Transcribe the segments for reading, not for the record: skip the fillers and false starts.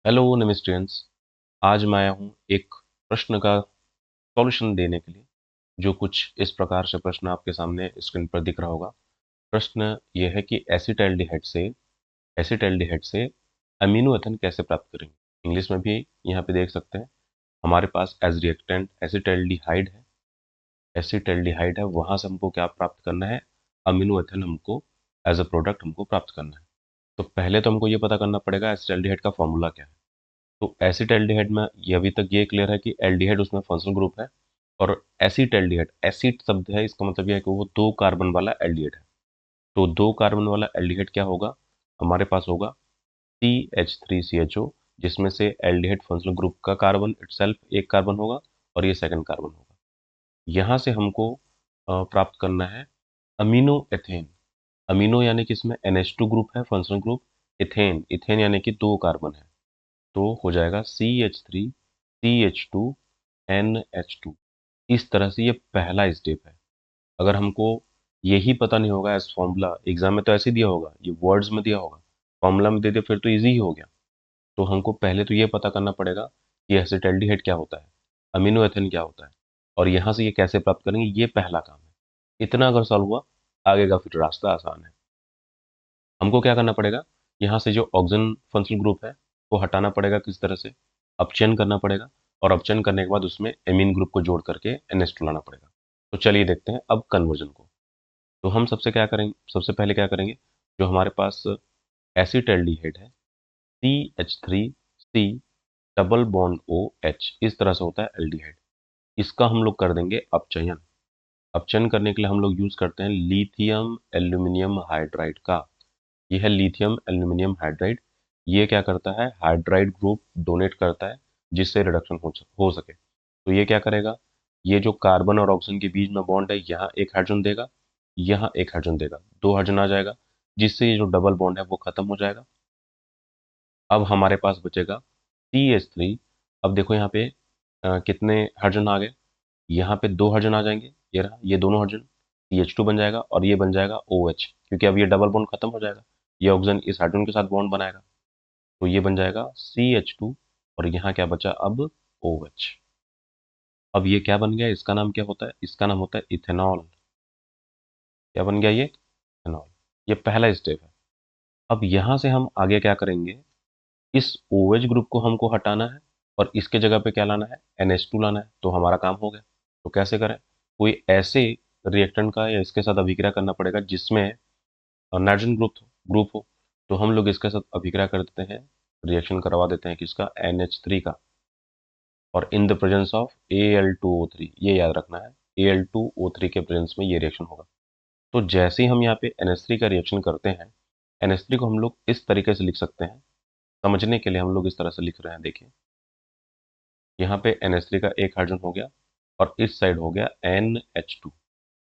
Hello नमस्टेंस। आज मैं आया हूँ एक प्रश्न का सॉल्यूशन देने के लिए, जो कुछ इस प्रकार से प्रश्न आपके सामने स्क्रीन पर दिख रहा होगा। प्रश्न ये है कि एसिटाल्डिहाइड से अमीनो एथेन कैसे प्राप्त करेंगे। इंग्लिश में भी यहाँ पे देख सकते हैं, हमारे पास एज रिएक्टेंट एसिटाल्डिहाइड है, वहां से हमको क्या प्राप्त करना है, अमीनो एथेन हमको एज अ प्रोडक्ट हमको प्राप्त करना है। तो पहले तो हमको ये पता करना पड़ेगा एसिटाल्डिहाइड का फॉर्मूला क्या है। तो एसिटाल्डिहाइड में ये अभी तक ये क्लियर है कि एल्डिहाइड उसमें फंक्शनल ग्रुप है, और एसिटाल्डिहाइड एसिड शब्द है, इसका मतलब यह है कि वो दो कार्बन वाला एल्डिहाइड है। तो दो कार्बन वाला एल्डिहाइड क्या होगा, हमारे पास होगा CH3CHO, जिसमें से एल्डिहाइड फंक्शनल ग्रुप का कार्बन इटसेल्फ एक कार्बन होगा और ये सेकंड कार्बन होगा। यहाँ से हमको प्राप्त करना है अमीनो एथेन। अमीनो यानी कि इसमें NH2 ग्रुप है फंक्शनल ग्रुप, इथेन इथेन यानी कि दो कार्बन है, तो हो जाएगा CH3CH2NH2। इस तरह से ये पहला स्टेप है। अगर हमको यही पता नहीं होगा एज फॉर्मूला, एग्जाम में तो ऐसे ही दिया होगा, ये वर्ड्स में दिया होगा, फॉर्मूला में दे दिया, फिर तो इजी ही हो गया। तो हमको पहले तो ये पता करना पड़ेगा कि एसिटाल्डिहाइड क्या होता है, अमीनो एथिन क्या होता है, और यहाँ से ये कैसे प्राप्त करेंगे, ये पहला काम है। इतना अगर सॉल्व हुआ, आगे का फिर रास्ता आसान है। हमको क्या करना पड़ेगा, यहाँ से जो ऑक्सीजन फंक्शनल ग्रुप है वो हटाना पड़ेगा, किस तरह से, अपचयन करना पड़ेगा, और अपचयन करने के बाद उसमें एमीन ग्रुप को जोड़ करके NH2 लाना पड़ेगा। तो चलिए देखते हैं अब कन्वर्जन को। तो हम सबसे पहले क्या करेंगे, जो हमारे पास एसिटाल्डिहाइड है, CH3C डबल बॉन्ड OH, इस तरह से होता है एल्डिहाइड। इसका हम लोग कर देंगे अपचयन। अपचयन करने के लिए हम लोग यूज करते हैं लिथियम एल्यूमिनियम हाइड्राइड का। यह है लिथियम एल्यूमिनियम हाइड्राइड। ये क्या करता है, हाइड्राइड ग्रुप डोनेट करता है, जिससे रिडक्शन हो सके। तो ये क्या करेगा, ये जो कार्बन और ऑक्सीजन के बीच में बॉन्ड है, यहाँ एक हाइड्रोजन देगा, यहाँ एक हाइड्रोजन देगा, दो हाइड्रोजन आ जाएगा, जिससे ये जो डबल बॉन्ड है वो खत्म हो जाएगा। अब हमारे पास बचेगा CH3। अब देखो यहाँ पे कितने हाइड्रोजन आ गए, यहाँ पे दो हाइड्रोजन आ जाएंगे, ये रहा, ये दोनों हाइड्रोजन CH2 बन जाएगा, और ये बन जाएगा OH, क्योंकि अब ये डबल बॉन्ड खत्म हो जाएगा, ये ऑक्सीजन इस हाइड्रोजन के साथ बॉन्ड बनाएगा। तो ये बन जाएगा CH2, और यहाँ क्या बचा अब, OH। अब ये क्या बन गया, इसका नाम क्या होता है, इसका नाम होता है इथेनॉल। क्या बन गया ये, इथेनॉल। ये पहला स्टेप है। अब यहाँ से हम आगे क्या करेंगे, इस OH ग्रुप को हमको हटाना है, और इसके जगह पे क्या लाना है, NH2 लाना है। तो हमारा काम हो गया। तो कैसे करें, कोई ऐसे रिएक्टेंट का या इसके साथ अभिक्रिया करना पड़ेगा जिसमें नाइट्रोजन ग्रुप हो। तो हम लोग इसके साथ अभिक्रिया कर देते हैं, रिएक्शन करवा देते हैं किसका, NH3 का, और in the presence of Al2O3, ये याद रखना है, Al2O3 के प्रेजेंस में ये रिएक्शन होगा। तो जैसे ही हम यहाँ पे NH3 का रिएक्शन करते हैं, NH3 को हम लोग इस तरीके से लिख सकते हैं। समझने के लिए हम लोग इस तरह से लिख रहे हैं, देखिए यहाँ पे NH3 का एक हाइड्रोजन हो गया, और इस साइड हो गया NH2।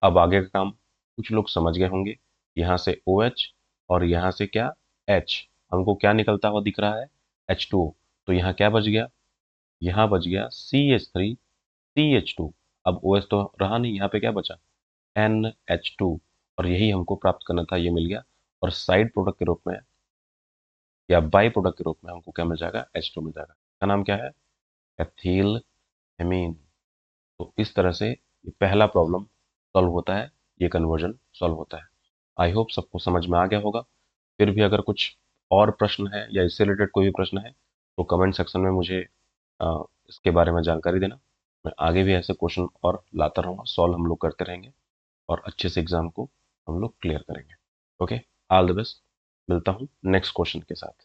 अब आगे का काम कुछ लोग समझ गए होंगे, यहाँ से OH, और यहाँ से क्या, H, हमको क्या निकलता हुआ दिख रहा है, H2O। तो यहाँ क्या बच गया, यहाँ बच गया CH3CH2। अब OH तो रहा नहीं, यहाँ पे क्या बचा, NH2, और यही हमको प्राप्त करना था, ये मिल गया। और साइड प्रोडक्ट के रूप में या बाई प्रोडक्ट के रूप में हमको क्या मिल जाएगा, H2 मिल जाएगा। इसका नाम क्या है, एथिल हेमीन। तो इस तरह से ये पहला प्रॉब्लम सॉल्व होता है, ये कन्वर्जन सॉल्व होता है। आई होप सबको समझ में आ गया होगा। फिर भी अगर कुछ और प्रश्न है या इससे रिलेटेड कोई भी प्रश्न है, तो कमेंट सेक्शन में मुझे इसके बारे में जानकारी देना। मैं आगे भी ऐसे क्वेश्चन और लाता रहूँगा, सॉल्व हम लोग करते रहेंगे, और अच्छे से एग्जाम को हम लोग क्लियर करेंगे। Okay, all the best. मिलता हूँ नेक्स्ट क्वेश्चन के साथ।